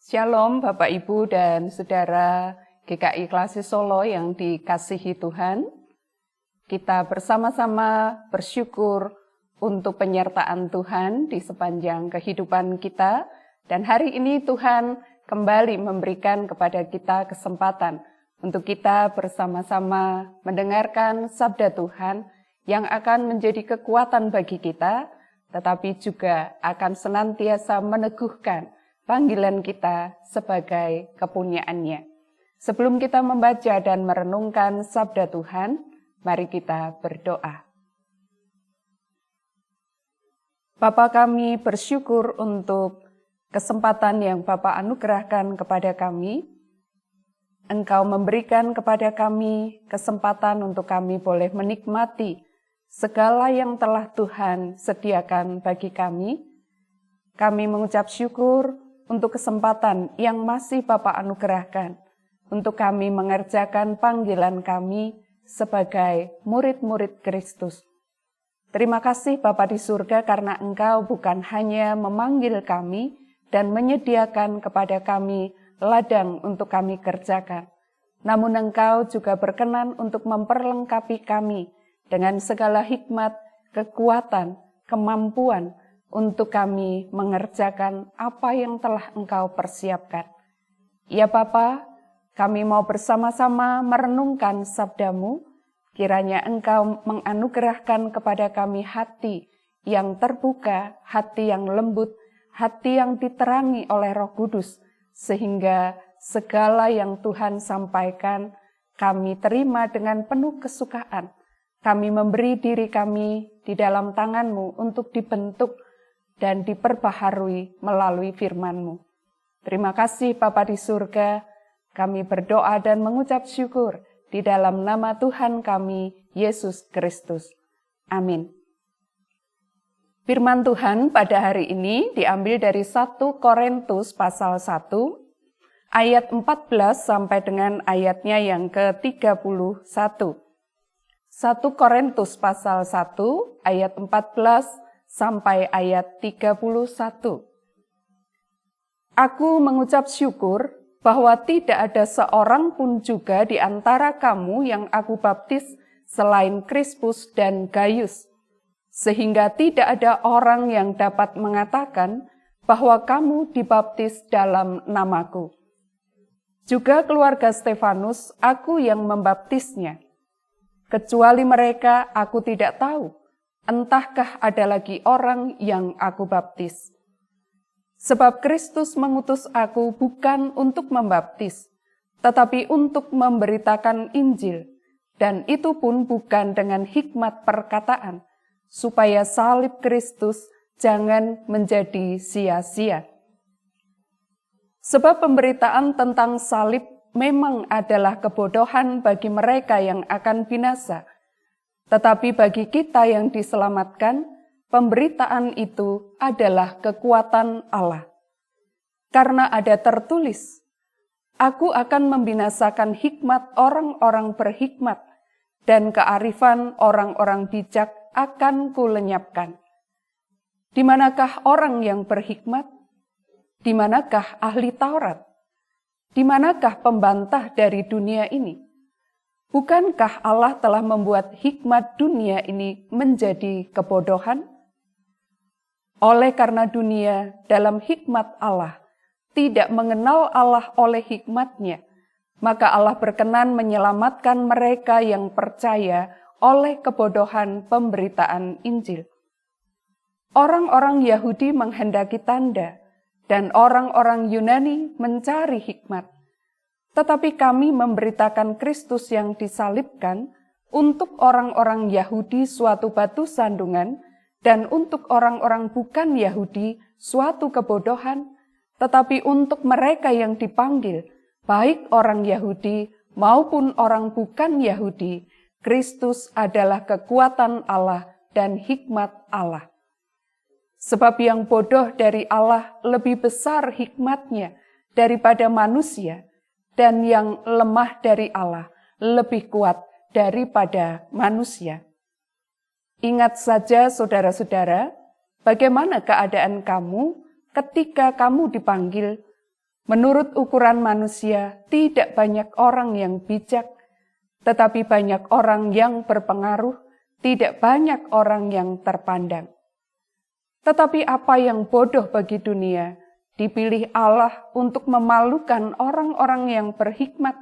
Shalom Bapak Ibu dan Saudara GKI Klasi Solo yang dikasihi Tuhan. Kita bersama-sama bersyukur untuk penyertaan Tuhan di sepanjang kehidupan kita. Dan hari ini Tuhan kembali memberikan kepada kita kesempatan untuk kita bersama-sama mendengarkan sabda Tuhan yang akan menjadi kekuatan bagi kita, tetapi juga akan senantiasa meneguhkan panggilan kita sebagai kepunyaan-Nya. Sebelum kita membaca dan merenungkan sabda Tuhan, mari kita berdoa. Bapa, kami bersyukur untuk kesempatan yang Bapa anugerahkan kepada kami. Engkau memberikan kepada kami kesempatan untuk kami boleh menikmati segala yang telah Tuhan sediakan bagi kami. Kami mengucap syukur untuk kesempatan yang masih Bapa anugerahkan, untuk kami mengerjakan panggilan kami sebagai murid-murid Kristus. Terima kasih Bapa di surga karena Engkau bukan hanya memanggil kami dan menyediakan kepada kami ladang untuk kami kerjakan, namun Engkau juga berkenan untuk memperlengkapi kami dengan segala hikmat, kekuatan, kemampuan, untuk kami mengerjakan apa yang telah Engkau persiapkan. Ya Bapa, kami mau bersama-sama merenungkan sabda-Mu, kiranya Engkau menganugerahkan kepada kami hati yang terbuka, hati yang lembut, hati yang diterangi oleh Roh Kudus, sehingga segala yang Tuhan sampaikan kami terima dengan penuh kesukaan. Kami memberi diri kami di dalam tangan-Mu untuk dibentuk dan diperbaharui melalui firman-Mu. Terima kasih Bapa di surga, kami berdoa dan mengucap syukur di dalam nama Tuhan kami, Yesus Kristus. Amin. Firman Tuhan pada hari ini diambil dari 1 Korintus pasal 1, ayat 14 sampai dengan ayatnya yang ke-31. 1 Korintus pasal 1, ayat 14 sampai ayat 31. Aku mengucap syukur bahwa tidak ada seorang pun juga di antara kamu yang aku baptis selain Krispus dan Gaius, sehingga tidak ada orang yang dapat mengatakan bahwa kamu dibaptis dalam namaku. Juga keluarga Stefanus, aku yang membaptisnya. Kecuali mereka, aku tidak tahu. Entahkah ada lagi orang yang aku baptis? Sebab Kristus mengutus aku bukan untuk membaptis, tetapi untuk memberitakan Injil, dan itu pun bukan dengan hikmat perkataan, supaya salib Kristus jangan menjadi sia-sia. Sebab pemberitaan tentang salib memang adalah kebodohan bagi mereka yang akan binasa, tetapi bagi kita yang diselamatkan, pemberitaan itu adalah kekuatan Allah. Karena ada tertulis, aku akan membinasakan hikmat orang-orang berhikmat, dan kearifan orang-orang bijak akan kulenyapkan. Di manakah orang yang berhikmat? Di manakah ahli Taurat? Di manakah pembantah dari dunia ini? Bukankah Allah telah membuat hikmat dunia ini menjadi kebodohan? Oleh karena dunia dalam hikmat Allah tidak mengenal Allah oleh hikmatnya, maka Allah berkenan menyelamatkan mereka yang percaya oleh kebodohan pemberitaan Injil. Orang-orang Yahudi menghendaki tanda, dan orang-orang Yunani mencari hikmat. Tetapi kami memberitakan Kristus yang disalibkan untuk orang-orang Yahudi suatu batu sandungan dan untuk orang-orang bukan Yahudi suatu kebodohan, tetapi untuk mereka yang dipanggil, baik orang Yahudi maupun orang bukan Yahudi, Kristus adalah kekuatan Allah dan hikmat Allah. Sebab yang bodoh dari Allah lebih besar hikmatnya daripada manusia, dan yang lemah dari Allah lebih kuat daripada manusia. Ingat saja saudara-saudara, bagaimana keadaan kamu ketika kamu dipanggil, Menurut ukuran manusia, tidak banyak orang yang bijak, tetapi banyak orang yang berpengaruh, tidak banyak orang yang terpandang. Tetapi apa yang bodoh bagi dunia, dipilih Allah untuk memalukan orang-orang yang berhikmat,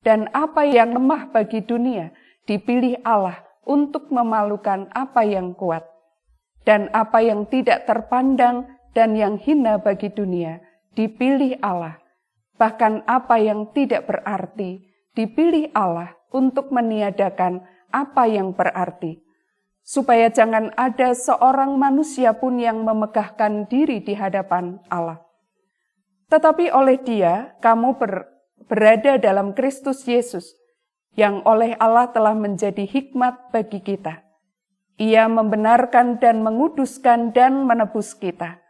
dan apa yang lemah bagi dunia, dipilih Allah untuk memalukan apa yang kuat. Dan apa yang tidak terpandang dan yang hina bagi dunia, dipilih Allah. Bahkan apa yang tidak berarti, dipilih Allah untuk meniadakan apa yang berarti. Supaya jangan ada seorang manusia pun yang memegahkan diri di hadapan Allah. Tetapi oleh Dia, kamu berada dalam Kristus Yesus, yang oleh Allah telah menjadi hikmat bagi kita. Ia membenarkan dan menguduskan dan menebus kita.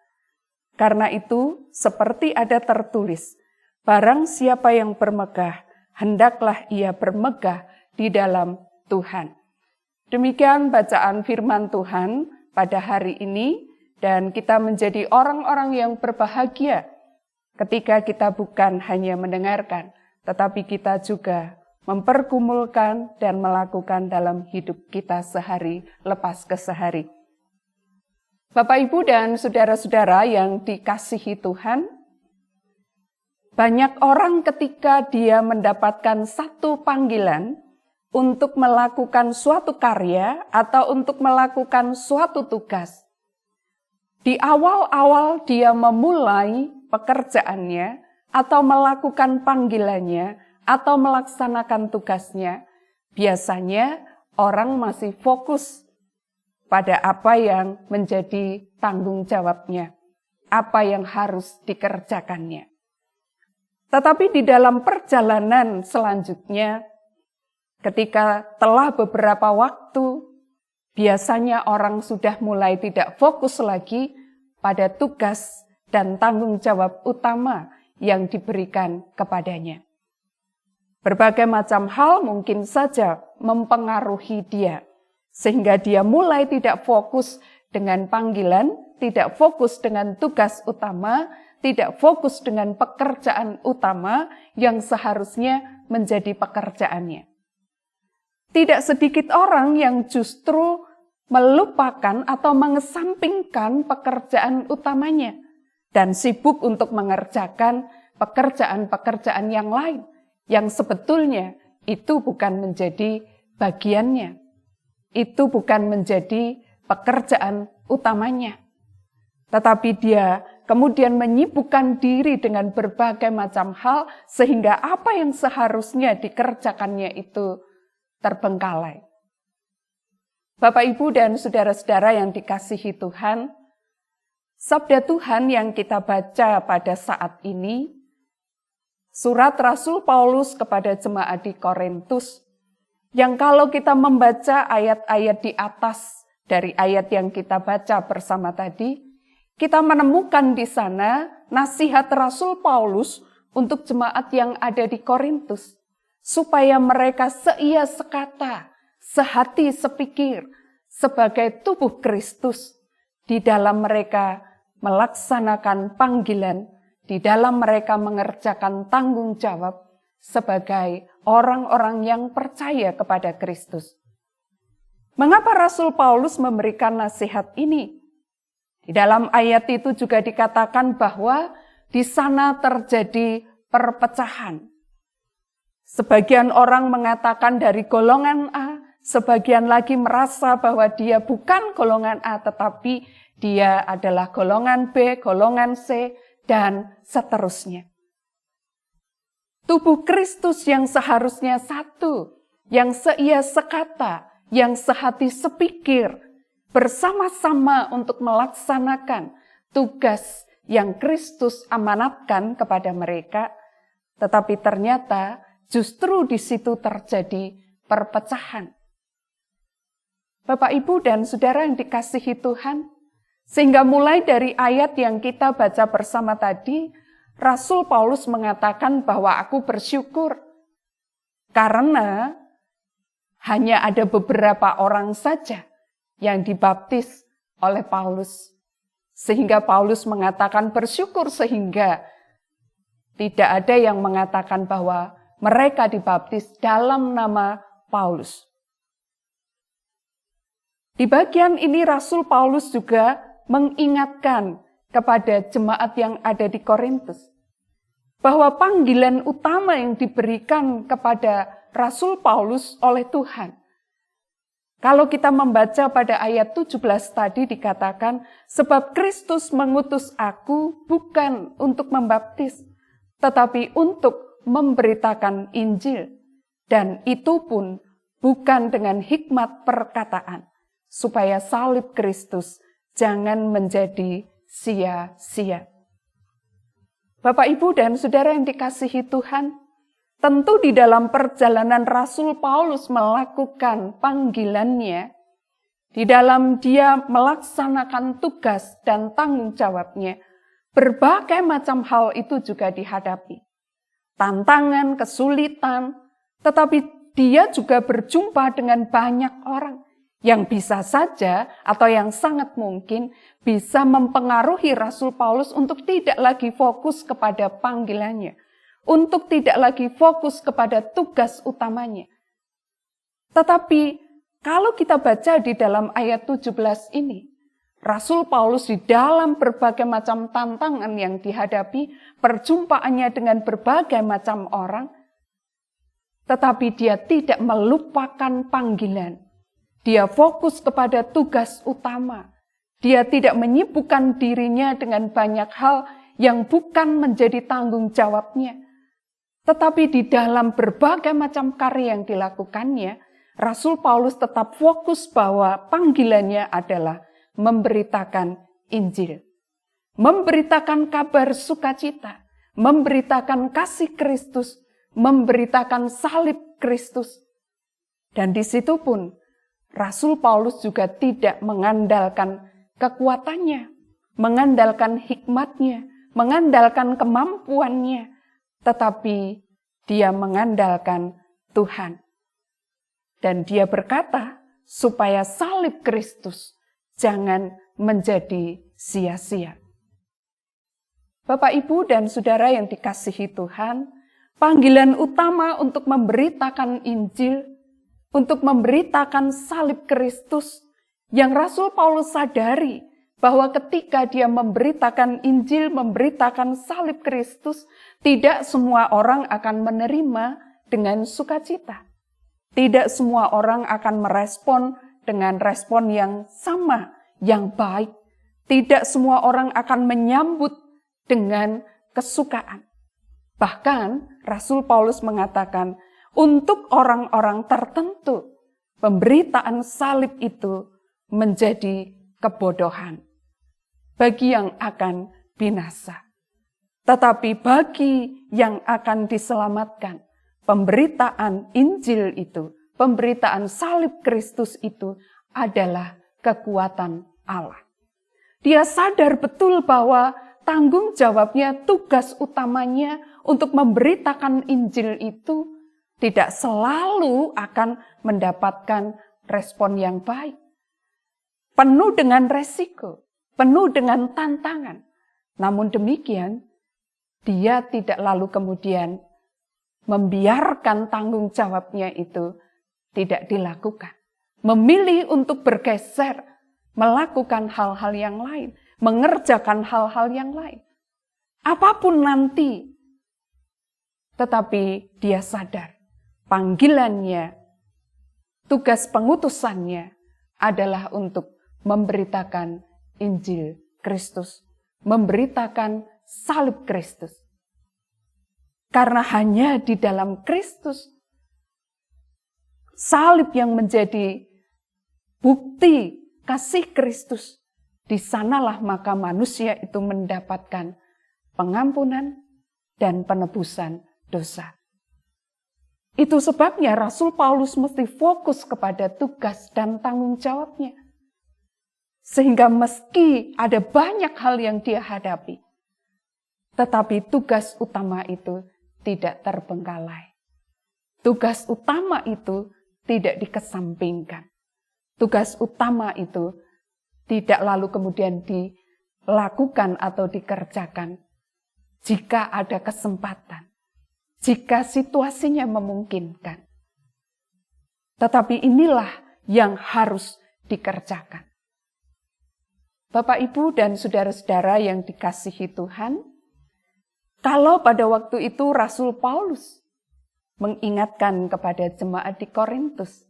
Karena itu, seperti ada tertulis, barang siapa yang bermegah, hendaklah ia bermegah di dalam Tuhan. Demikian bacaan firman Tuhan pada hari ini, dan kita menjadi orang-orang yang berbahagia ketika kita bukan hanya mendengarkan, tetapi kita juga mempergumulkan dan melakukan dalam hidup kita sehari lepas ke sehari. Bapak, Ibu, dan saudara-saudara yang dikasihi Tuhan, banyak orang ketika dia mendapatkan satu panggilan untuk melakukan suatu karya atau untuk melakukan suatu tugas, di awal-awal dia memulai pekerjaannya atau melakukan panggilannya, atau melaksanakan tugasnya, biasanya orang masih fokus pada apa yang menjadi tanggung jawabnya, apa yang harus dikerjakannya. Tetapi di dalam perjalanan selanjutnya, ketika telah beberapa waktu, biasanya orang sudah mulai tidak fokus lagi pada tugas dan tanggung jawab utama yang diberikan kepadanya. Berbagai macam hal mungkin saja mempengaruhi dia, sehingga dia mulai tidak fokus dengan panggilan, tidak fokus dengan tugas utama, tidak fokus dengan pekerjaan utama yang seharusnya menjadi pekerjaannya. Tidak sedikit orang yang justru melupakan atau mengesampingkan pekerjaan utamanya dan sibuk untuk mengerjakan pekerjaan-pekerjaan yang lain, yang sebetulnya itu bukan menjadi bagiannya. Itu bukan menjadi pekerjaan utamanya. Tetapi dia kemudian menyibukkan diri dengan berbagai macam hal sehingga apa yang seharusnya dikerjakannya itu terbengkalai. Bapak, Ibu, dan saudara-saudara yang dikasihi Tuhan, sabda Tuhan yang kita baca pada saat ini, surat Rasul Paulus kepada jemaat di Korintus, yang kalau kita membaca ayat-ayat di atas dari ayat yang kita baca bersama tadi, kita menemukan di sana nasihat Rasul Paulus untuk jemaat yang ada di Korintus, supaya mereka seia sekata, sehati sepikir, sebagai tubuh Kristus, di dalam mereka melaksanakan panggilan, di dalam mereka mengerjakan tanggung jawab sebagai orang-orang yang percaya kepada Kristus. Mengapa Rasul Paulus memberikan nasihat ini? Di dalam ayat itu juga dikatakan bahwa di sana terjadi perpecahan. Sebagian orang mengatakan dari golongan A, sebagian lagi merasa bahwa dia bukan golongan A, tetapi dia adalah golongan B, golongan C, dan seterusnya. Tubuh Kristus yang seharusnya satu, yang seia sekata, yang sehati sepikir, bersama-sama untuk melaksanakan tugas yang Kristus amanatkan kepada mereka, tetapi ternyata justru di situ terjadi perpecahan. Bapak, Ibu, dan saudara yang dikasihi Tuhan, sehingga mulai dari ayat yang kita baca bersama tadi, Rasul Paulus mengatakan bahwa aku bersyukur karena hanya ada beberapa orang saja yang dibaptis oleh Paulus. Sehingga Paulus mengatakan bersyukur sehingga Tidak ada yang mengatakan bahwa mereka dibaptis dalam nama Paulus. Di bagian ini Rasul Paulus juga mengingatkan kepada jemaat yang ada di Korintus bahwa panggilan utama yang diberikan kepada Rasul Paulus oleh Tuhan. Kalau kita membaca pada ayat 17 tadi dikatakan, sebab Kristus mengutus aku bukan untuk membaptis, tetapi untuk memberitakan Injil. Dan itu pun bukan dengan hikmat perkataan, supaya salib Kristus jangan menjadi sia-sia. Bapak, Ibu, dan Saudara yang dikasihi Tuhan, tentu di dalam perjalanan Rasul Paulus melakukan panggilannya, di dalam dia melaksanakan tugas dan tanggung jawabnya, berbagai macam hal itu juga dihadapi. Tantangan, kesulitan, tetapi dia juga berjumpa dengan banyak orang yang bisa saja atau yang sangat mungkin bisa mempengaruhi Rasul Paulus untuk tidak lagi fokus kepada panggilannya, untuk tidak lagi fokus kepada tugas utamanya. Tetapi kalau kita baca di dalam ayat 17 ini, Rasul Paulus di dalam berbagai macam tantangan yang dihadapi, perjumpaannya dengan berbagai macam orang, tetapi dia tidak melupakan panggilan. Dia fokus kepada tugas utama. Dia tidak menyibukkan dirinya dengan banyak hal yang bukan menjadi tanggung jawabnya. Tetapi di dalam berbagai macam karya yang dilakukannya, Rasul Paulus tetap fokus bahwa panggilannya adalah memberitakan Injil. Memberitakan kabar sukacita, memberitakan kasih Kristus, memberitakan salib Kristus. Dan di situ pun Rasul Paulus juga tidak mengandalkan kekuatannya, mengandalkan hikmatnya, mengandalkan kemampuannya, tetapi dia mengandalkan Tuhan. Dan dia berkata, supaya salib Kristus jangan menjadi sia-sia. Bapak, Ibu, dan Saudara yang dikasihi Tuhan, panggilan utama untuk memberitakan Injil, untuk memberitakan salib Kristus, yang Rasul Paulus sadari bahwa ketika dia memberitakan Injil, memberitakan salib Kristus, tidak semua orang akan menerima dengan sukacita. Tidak semua orang akan merespon dengan respon yang sama, yang baik. Tidak semua orang akan menyambut dengan kesukaan. Bahkan Rasul Paulus mengatakan, untuk orang-orang tertentu, pemberitaan salib itu menjadi kebodohan bagi yang akan binasa. Tetapi bagi yang akan diselamatkan, pemberitaan Injil itu, pemberitaan salib Kristus itu adalah kekuatan Allah. Dia sadar betul bahwa tanggung jawabnya, tugas utamanya untuk memberitakan Injil itu tidak selalu akan mendapatkan respon yang baik. Penuh dengan resiko, penuh dengan tantangan. Namun demikian, dia tidak lalu kemudian membiarkan tanggung jawabnya itu tidak dilakukan. Memilih untuk bergeser, melakukan hal-hal yang lain, mengerjakan hal-hal yang lain. Apapun nanti, tetapi dia sadar panggilannya, tugas pengutusannya adalah untuk memberitakan Injil Kristus, memberitakan salib Kristus. Karena hanya di dalam Kristus, salib yang menjadi bukti kasih Kristus, di sanalah maka manusia itu mendapatkan pengampunan dan penebusan dosa. Itu sebabnya Rasul Paulus mesti fokus kepada tugas dan tanggung jawabnya. Sehingga meski ada banyak hal yang dia hadapi, tetapi tugas utama itu tidak terbengkalai. Tugas utama itu tidak dikesampingkan. Tugas utama itu tidak lalu kemudian dilakukan atau dikerjakan. jika ada kesempatan, jika situasinya memungkinkan. Tetapi inilah yang harus dikerjakan. Bapak, Ibu, dan saudara-saudara yang dikasihi Tuhan, kalau pada waktu itu Rasul Paulus mengingatkan kepada jemaat di Korintus,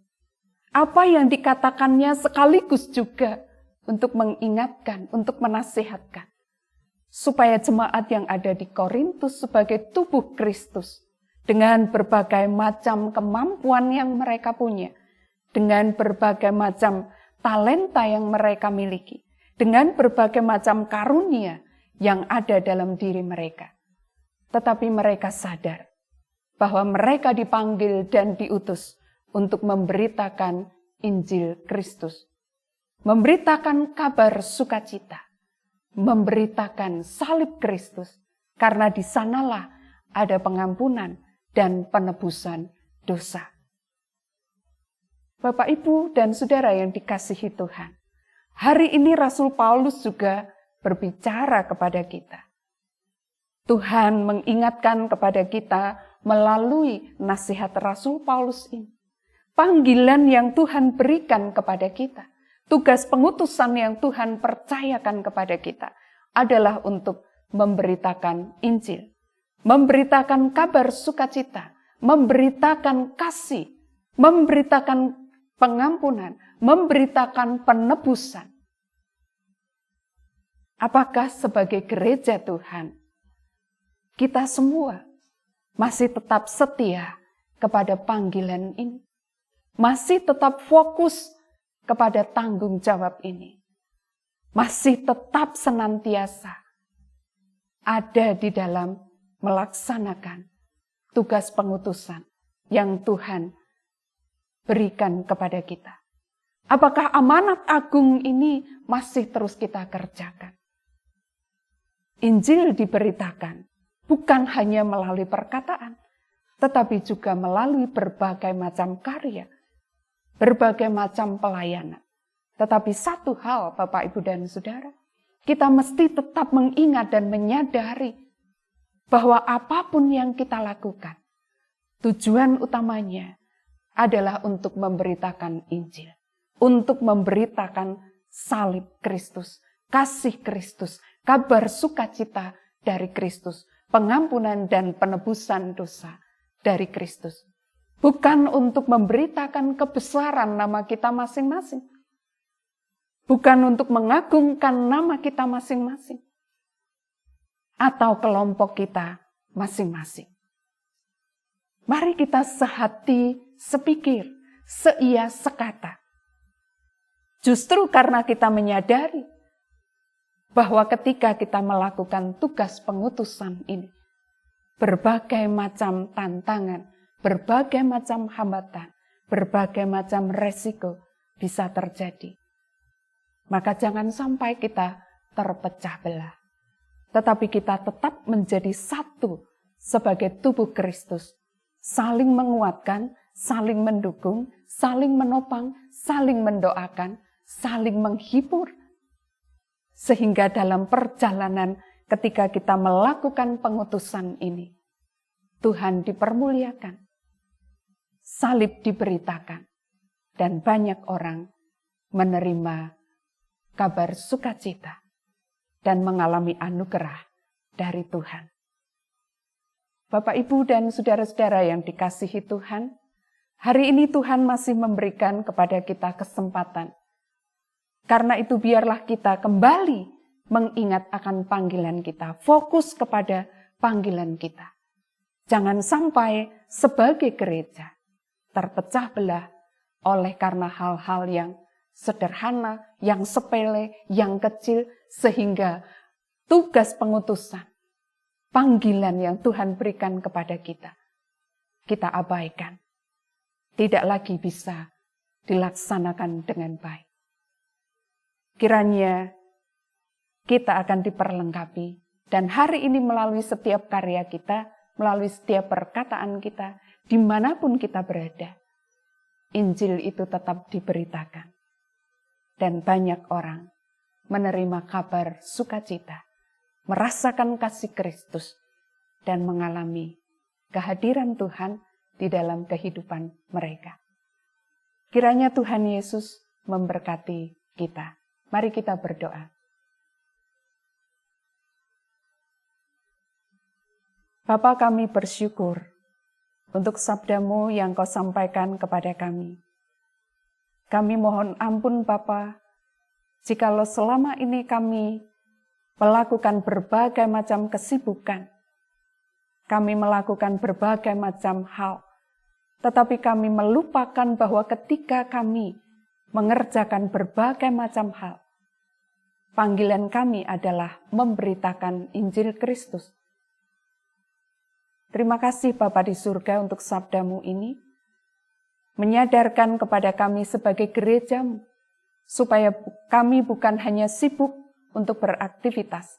apa yang dikatakannya sekaligus juga untuk mengingatkan, untuk menasihatkan, supaya jemaat yang ada di Korintus sebagai tubuh Kristus, dengan berbagai macam kemampuan yang mereka punya, dengan berbagai macam talenta yang mereka miliki, dengan berbagai macam karunia yang ada dalam diri mereka. Tetapi mereka sadar bahwa mereka dipanggil dan diutus untuk memberitakan Injil Kristus, memberitakan kabar sukacita, memberitakan salib Kristus, karena di sanalah ada pengampunan dan penebusan dosa. Bapak, Ibu, dan saudara yang dikasihi Tuhan, hari ini Rasul Paulus juga berbicara kepada kita. Tuhan mengingatkan kepada kita melalui nasihat Rasul Paulus ini. Panggilan yang Tuhan berikan kepada kita, tugas pengutusan yang Tuhan percayakan kepada kita adalah untuk memberitakan Injil, memberitakan kabar sukacita, memberitakan kasih, memberitakan pengampunan, memberitakan penebusan. Apakah sebagai gereja Tuhan, kita semua masih tetap setia kepada panggilan ini? Masih tetap fokus kepada tanggung jawab ini? Masih tetap senantiasa ada di dalam melaksanakan tugas pengutusan yang Tuhan berikan kepada kita? Apakah amanat agung ini masih terus kita kerjakan? Injil diberitakan bukan hanya melalui perkataan, tetapi juga melalui berbagai macam karya, berbagai macam pelayanan. Tetapi satu hal, Bapak, Ibu, dan saudara, kita mesti tetap mengingat dan menyadari bahwa apapun yang kita lakukan, tujuan utamanya adalah untuk memberitakan Injil, untuk memberitakan salib Kristus, kasih Kristus, kabar sukacita dari Kristus, pengampunan dan penebusan dosa dari Kristus. Bukan untuk memberitakan kebesaran nama kita masing-masing. Bukan untuk mengagungkan nama kita masing-masing. Atau kelompok kita masing-masing. Mari kita sehati, sepikir, seia, sekata. Justru karena kita menyadari bahwa ketika kita melakukan tugas pengutusan ini, berbagai macam tantangan, berbagai macam hambatan, berbagai macam resiko bisa terjadi. Maka jangan sampai kita terpecah belah. Tetapi kita tetap menjadi satu sebagai tubuh Kristus. Saling menguatkan, saling mendukung, saling menopang, saling mendoakan, saling menghibur. Sehingga dalam perjalanan ketika kita melakukan pengutusan ini, Tuhan dipermuliakan, salib diberitakan, dan banyak orang menerima kabar sukacita dan mengalami anugerah dari Tuhan. Bapak, Ibu, dan saudara-saudara yang dikasihi Tuhan, hari ini Tuhan masih memberikan kepada kita kesempatan. Karena itu biarlah kita kembali mengingat akan panggilan kita, fokus kepada panggilan kita. Jangan sampai sebagai gereja terpecah belah oleh karena hal-hal yang sederhana, yang sepele, yang kecil, sehingga tugas pengutusan, panggilan yang Tuhan berikan kepada kita abaikan. Tidak lagi bisa dilaksanakan dengan baik. Kiranya kita akan diperlengkapi, dan hari ini melalui setiap karya kita, melalui setiap perkataan kita, dimanapun kita berada, Injil itu tetap diberitakan. Dan banyak orang menerima kabar sukacita, merasakan kasih Kristus, dan mengalami kehadiran Tuhan di dalam kehidupan mereka. Kiranya Tuhan Yesus memberkati kita. Mari kita berdoa. Bapa, kami bersyukur untuk sabda-Mu yang Kau sampaikan kepada kami. Kami mohon ampun Bapa, jikalau selama ini kami melakukan berbagai macam kesibukan, kami melakukan berbagai macam hal, tetapi kami melupakan bahwa ketika kami mengerjakan berbagai macam hal, panggilan kami adalah memberitakan Injil Kristus. Terima kasih Bapa di surga untuk sabda-Mu ini, menyadarkan kepada kami sebagai gereja-Mu, supaya kami bukan hanya sibuk untuk beraktivitas,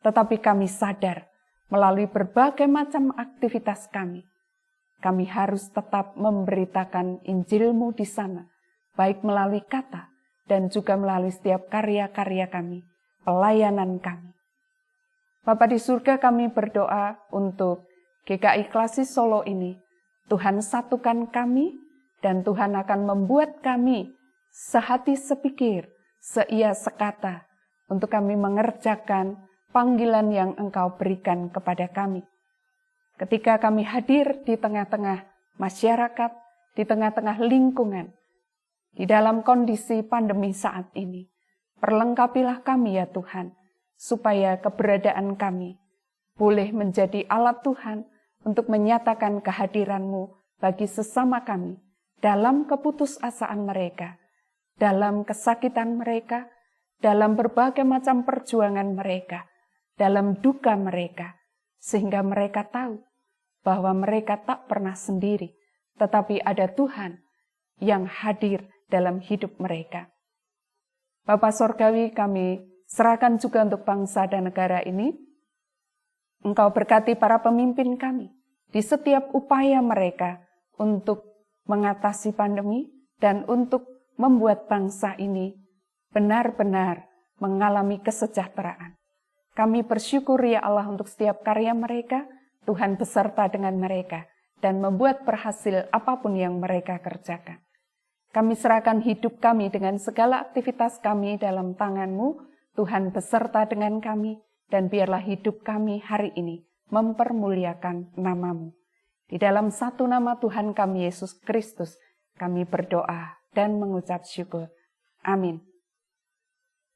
tetapi kami sadar melalui berbagai macam aktivitas kami harus tetap memberitakan Injil-Mu di sana, baik melalui kata dan juga melalui setiap karya-karya kami, pelayanan kami. Bapa di surga, kami berdoa untuk GKI Klasis Solo ini, Tuhan satukan kami, dan Tuhan akan membuat kami sehati sepikir, seia sekata, untuk kami mengerjakan panggilan yang Engkau berikan kepada kami. Ketika kami hadir di tengah-tengah masyarakat, di tengah-tengah lingkungan, di dalam kondisi pandemi saat ini, perlengkapilah kami ya Tuhan, supaya keberadaan kami boleh menjadi alat Tuhan untuk menyatakan kehadiran-Mu bagi sesama kami dalam keputusasaan mereka, dalam kesakitan mereka, dalam berbagai macam perjuangan mereka, dalam duka mereka, sehingga mereka tahu bahwa mereka tak pernah sendiri, tetapi ada Tuhan yang hadir dalam hidup mereka. Bapa Sorgawi, kami serahkan juga untuk bangsa dan negara ini. Engkau berkati para pemimpin kami di setiap upaya mereka untuk mengatasi pandemi dan untuk membuat bangsa ini benar-benar mengalami kesejahteraan. Kami bersyukur ya Allah untuk setiap karya mereka, Tuhan beserta dengan mereka dan membuat berhasil apapun yang mereka kerjakan. Kami serahkan hidup kami dengan segala aktivitas kami dalam tangan-Mu, Tuhan beserta dengan kami, dan biarlah hidup kami hari ini mempermuliakan nama-Mu. Di dalam satu nama Tuhan kami Yesus Kristus, kami berdoa dan mengucap syukur. Amin.